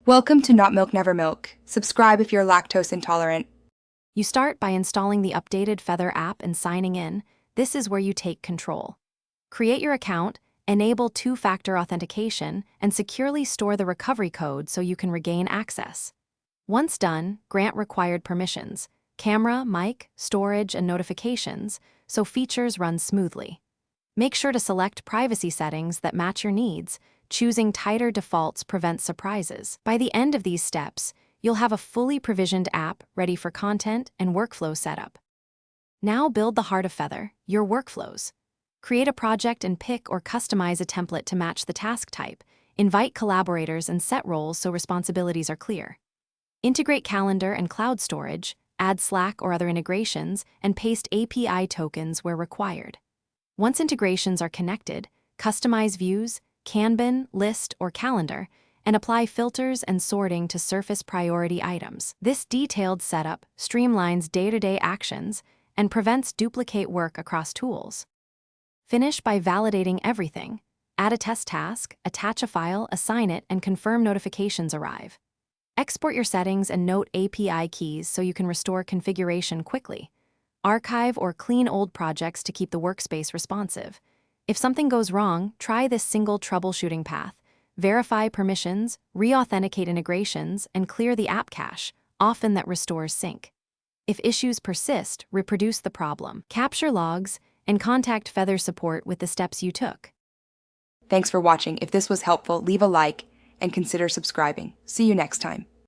Welcome to Not Milk Never Milk. Subscribe if you're lactose intolerant. You start by installing the updated Feather app and signing in. This is where you take control. Create your account, enable two-factor authentication, and securely store the recovery code so you can regain access. Once done, grant required permissions: camera, mic, storage, and notifications, so features run smoothly. Make sure to select privacy settings that match your needs. Choosing tighter defaults prevents surprises. By the end of these steps, you'll have a fully provisioned app ready for content and workflow setup. Now build the heart of Feather, your workflows. Create a project and pick or customize a template to match the task type. Invite collaborators and set roles so responsibilities are clear. Integrate calendar and cloud storage, add Slack or other integrations, and paste API tokens where required. Once integrations are connected, customize views, Kanban, list, or calendar, and apply filters and sorting to surface priority items. This detailed setup streamlines day-to-day actions and prevents duplicate work across tools. Finish by validating everything. Add a test task, attach a file, assign it, and confirm notifications arrive. Export your settings and note API keys so you can restore configuration quickly. Archive or clean old projects to keep the workspace responsive. If something goes wrong, try this single troubleshooting path. Verify permissions, re-authenticate integrations, and clear the app cache. Often that restores sync. If issues persist, reproduce the problem. Capture logs and contact Feather support with the steps you took. Thanks for watching. If this was helpful, leave a like and consider subscribing. See you next time.